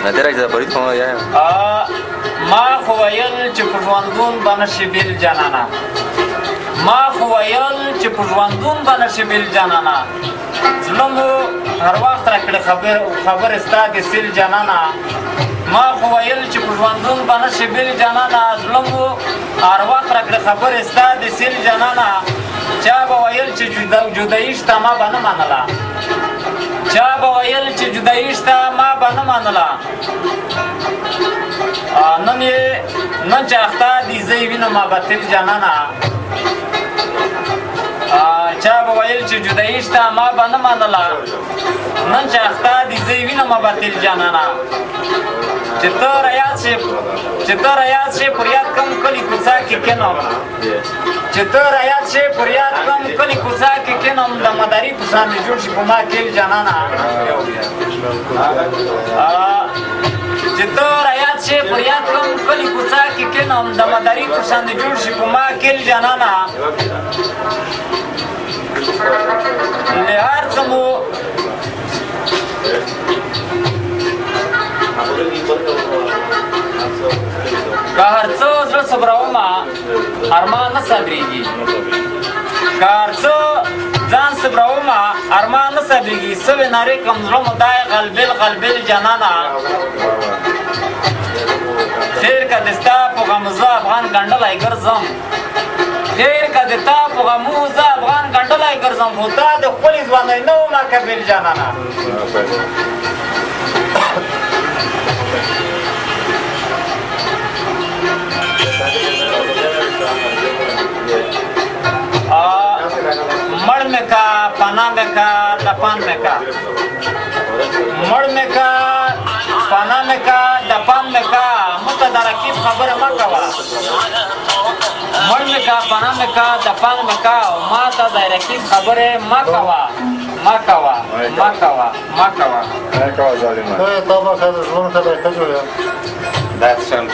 نه درای زه برید خو یا ما خو ویل چې په ژوندون به نشي بیل جانانه ما خو ویل چې په ژوندون به نشي بیل جانانه زړه مو هر وخت راکړې خبرې ستا د سیل جانانه ما خو ویل چې په ژوندون به نشي بیل جانانه زړه مو هر وخت راکړې خبرې ستا د سیل جانانه چا به ویل چې جدایي شته ما به نه منله چا به ویل چې جدایي شته ما به نه منله نن چې اخته دي زه یې وینم باطل جانانه چا به ویل چې جدایي شته ما به نه منله نن چې اخته دي زه یې وینم باطل جانانه چې ته رایاد شې پر یاد کم کلي کوڅه کې کینم چې ته رایاد شې پر یاد کم کلي کوڅه کې کینم د مداري په شان دې جوړ شي په ما کیل جانانه چې ته رایاد شې پر یاد کم کلي کوڅه کې کینم د مداري په شان دې جوړ شي په ما کیل جانانه له هر څه مو که هر څه زړه صبرومه ارمان نه صبرېږي که هر څه ځان صبرومه ارمان نه صبرېږي سوې نارې کم زړه مو دای غلبل جانانه خیر که د ستا په غمو زه افغان ګنډلی ګرځم خیر که د تا په غمو زه افغان ګنډلی ګرځم خو تا د خپلې ځوانۍ نه ومه کبیل جانانه मड़ में का पना में का दपान में का मड़ में का पना में का दपान में का मुतदरकीब खबर मकवा मड़ में का पना में का दपान में का माता दरकीब खबर Makwa zalimă. Da, e taba care își luăm să le căciule. Da, să-mi